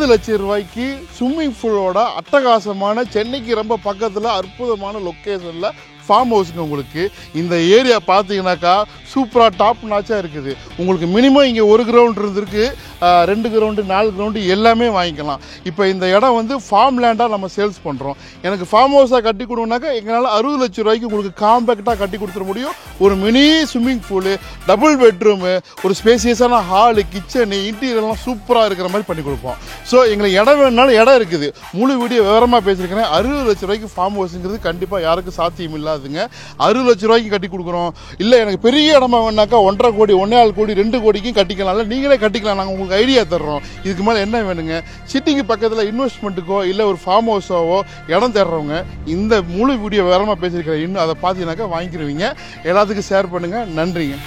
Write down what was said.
60 லட்சம் ரூபாய்க்கு ஸ்விம்மிங் பூலோட அட்டகாசமான சென்னைக்கு ரொம்ப பக்கத்தில் அற்புதமான லொக்கேஷனில் ஃபார்ம் ஹவுஸுங்க. உங்களுக்கு இந்த ஏரியா பார்த்தீங்கன்னாக்கா சூப்பராக டாப் நாச்சாக இருக்குது. உங்களுக்கு மினிமம் இங்கே 1 கிரவுண்ட் இருந்திருக்கு, 2 கிரவுண்டு 4 கிரவுண்டு எல்லாமே வாங்கிக்கலாம். இப்போ இந்த இடம் வந்து ஃபார்ம் லேண்டாக நம்ம சேல்ஸ் பண்ணுறோம். எனக்கு ஃபார்ம் ஹவுஸாக கட்டி கொடுனாக்கா எங்களால் 60 லட்சம் ரூபாய்க்கு உங்களுக்கு காம்பேக்டாக கட்டி கொடுத்துட முடியும். ஒரு mini swimming pool, double bedroom, ஒரு ஸ்பேசியஸான ஹாலு, கிச்சனு, இன்டீரியர்லாம் சூப்பராக இருக்கிற மாதிரி பண்ணி கொடுப்போம். ஸோ எங்களுக்கு இடம் வேணுனாலும் இடம் இருக்குது. முழு வீடியோ விவரமாக பேசியிருக்கிறேன். 60 லட்சம் ரூபாய்க்கு ஃபார்ம் ஹவுஸுங்கிறது கண்டிப்பாக யாருக்கும் சாத்தியம் இல்லாதுங்க. 60 லட்சம் ரூபாய்க்கு கட்டி கொடுக்குறோம். இல்லை எனக்கு பெரிய இடமா வேணாக்கா 1.5 கோடி 1.4 கோடி 2 கோடிக்கும் கட்டிக்கலாம்ல, நீங்களே கட்டிக்கலாம். நாங்கள் உங்களுக்கு ஐடியா தர்றோம். இதுக்கு மேலே என்ன வேணுங்க? சிட்டிக்கு பக்கத்தில் இன்வெஸ்ட்மெண்ட்டுக்கோ இல்லை ஒரு ஃபார்ம் ஹவுஸாவோ இடம் தேடுறவங்க இந்த முழு வீடியோ விவரமாக பேசியிருக்கிறேன். இன்னும் அதை பார்த்தீங்கன்னாக்கா வாங்கிக்கிறவங்க எல்லாத்துக்கும் ஷேர் பண்ணுங்கள். நன்றிங்க.